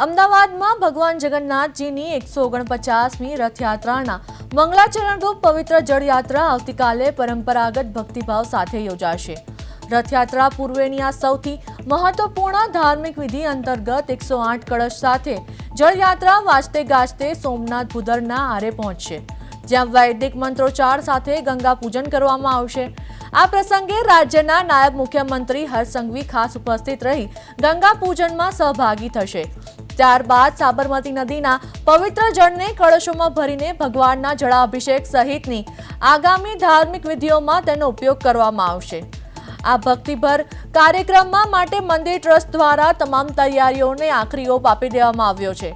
અમદાવાદમાં ભગવાન જગન્નાથજીની 149મી રથયાત્રાના મંગળાચરણરૂપ પવિત્ર જળયાત્રા આવતીકાલે પરંપરાગત ભક્તિભાવ સાથે યોજાશે। રથયાત્રા પૂર્વેની આ સૌથી મહત્વપૂર્ણ ધાર્મિક વિધિ અંતર્ગત 108 કળશ સાથે જળયાત્રા વાજતે ગાજતે સોમનાથ ભૂદરના આરે પહોંચશે, જ્યાં વૈદિક મંત્રોચ્ચાર સાથે ગંગા પૂજન કરવામાં આવશે। આ પ્રસંગે રાજ્યના નાયબ મુખ્યમંત્રી હર્ષ સંઘવી ખાસ ઉપસ્થિત રહી ગંગા પૂજનમાં સહભાગી થશે। ત્યારબાદ સાબરમતી નદીના પવિત્ર જળને કળશોમાં ભરીને ભગવાનના જળાભિષેક સહિતની આગામી ધાર્મિક વિધિઓમાં તેનો ઉપયોગ કરવામાં આવશે। આ ભક્તિભર કાર્યક્રમમાં માટે મંદિર ટ્રસ્ટ દ્વારા તમામ તૈયારીઓને આખરી ઓપ આપી દેવામાં આવ્યો છે।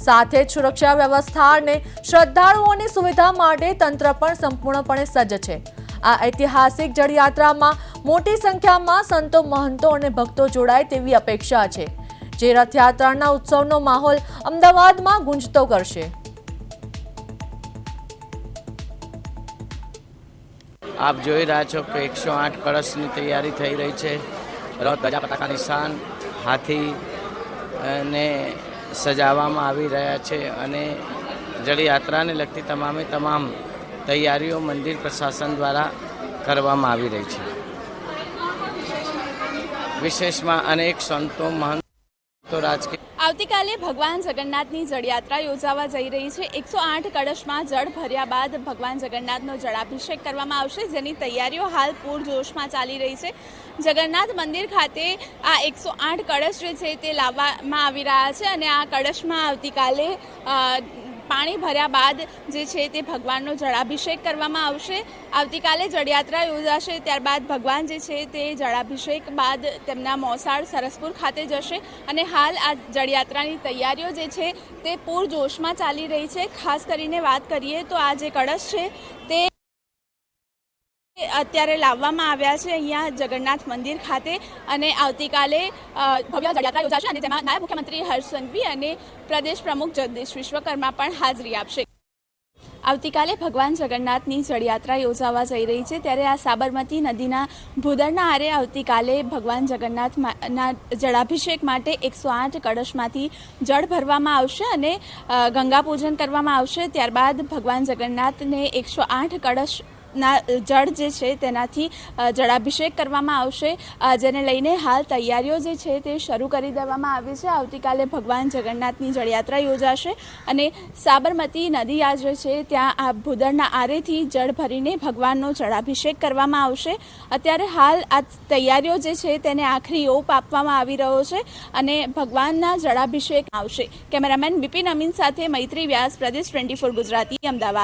સાથે જ સુરક્ષા વ્યવસ્થા અને શ્રદ્ધાળુઓની સુવિધા માટે તંત્ર પણ સંપૂર્ણપણે સજ્જ છે। આ ઐતિહાસિક જળયાત્રામાં મોટી સંખ્યામાં સંતો, મહંતો અને ભક્તો જોડાય તેવી અપેક્ષા છે, જે રથયાત્રાના ઉત્સવનો માહોલ અમદાવાદમાં ગુંજતો કરશે। આપ જોઈ રહ્યા છો કે 108 કળશની તૈયારી થઈ રહી છે। રથ ગજા પતાકા નિશાન હાથી ને સજાવવામાં આવી રહ્યા છે અને જળયાત્રાને લગતી તમામ તૈયારીઓ મંદિર પ્રશાસન દ્વારા કરવામાં આવી રહી છે। વિશેષમાં અનેક સંતો, મહંતો, રાજકીય આવતીકાલે ભગવાન જગન્નાથની જળયાત્રા યોજાવા જઈ રહી છે। 108 કળશમાં જળ ભર્યા બાદ ભગવાન જગન્નાથનો જળાભિષેક કરવામાં આવશે, જેની તૈયારીઓ હાલ પૂરજોશમાં ચાલી રહી છે। જગન્નાથ મંદિર ખાતે આ 108 કળશ જે છે તે લાવવામાં આવી રહ્યા છે અને આ કળશમાં આવતીકાલે પાણી ભર્યા બાદ જે છે તે ભગવાનનો જળાભિષેક કરવામાં આવશે। આવતીકાલે જળયાત્રા યોજાશે, ત્યારબાદ ભગવાન જે છે તે જળાભિષેક બાદ તેમના મોસાળ સરસપુર ખાતે જશે અને હાલ આ જળયાત્રાની તૈયારીઓ જે છે તે પૂરજોશમાં ચાલી રહી છે। ખાસ કરીને વાત કરીએ તો આ જે કળશ છે તે અત્યારે લાવવામાં આવ્યા છે અહીંયા જગન્નાથ મંદિર ખાતે અને આવતીકાલે ભવ્ય જળયાત્રા યોજાશે અને તેમાં નાયબ મુખ્યમંત્રી હર્ષ સંઘવી અને પ્રદેશ પ્રમુખ જગદીશ વિશ્વકર્મા પણ હાજરી આપશે। આવતીકાલે ભગવાન જગન્નાથની જળયાત્રા યોજાવા જઈ રહી છે, ત્યારે આ સાબરમતી નદીના ભૂદરના આરે આવતીકાલે ભગવાન જગન્નાથના જળાભિષેક માટે 108 કળશમાંથી જળ ભરવામાં આવશે અને ગંગા પૂજન કરવામાં આવશે। ત્યારબાદ ભગવાન જગન્નાથને 108 કળશ ના જળ જે છે તેનાથી જળાભિષેક કરવામાં આવશે, જેને લઈને હાલ તૈયારીઓ જે છે તે શરૂ કરી દેવામાં આવી છે। આવતીકાલે ભગવાન જગન્નાથની જળયાત્રા યોજાશે અને સાબરમતી નદી આ જે છે ત્યાં આ ભૂદરના આરેથી જળ ભરીને ભગવાનનો જળાભિષેક કરવામાં આવશે। અત્યારે હાલ આ તૈયારીઓ જે છે તેને આખરી ઓપ આપવામાં આવી રહ્યો છે અને ભગવાનના જળાભિષેક આવશે। કેમેરામેન બિપિન અમીન સાથે મૈત્રી વ્યાસ, પ્રદેશ 24 ગુજરાતી, અમદાવાદ।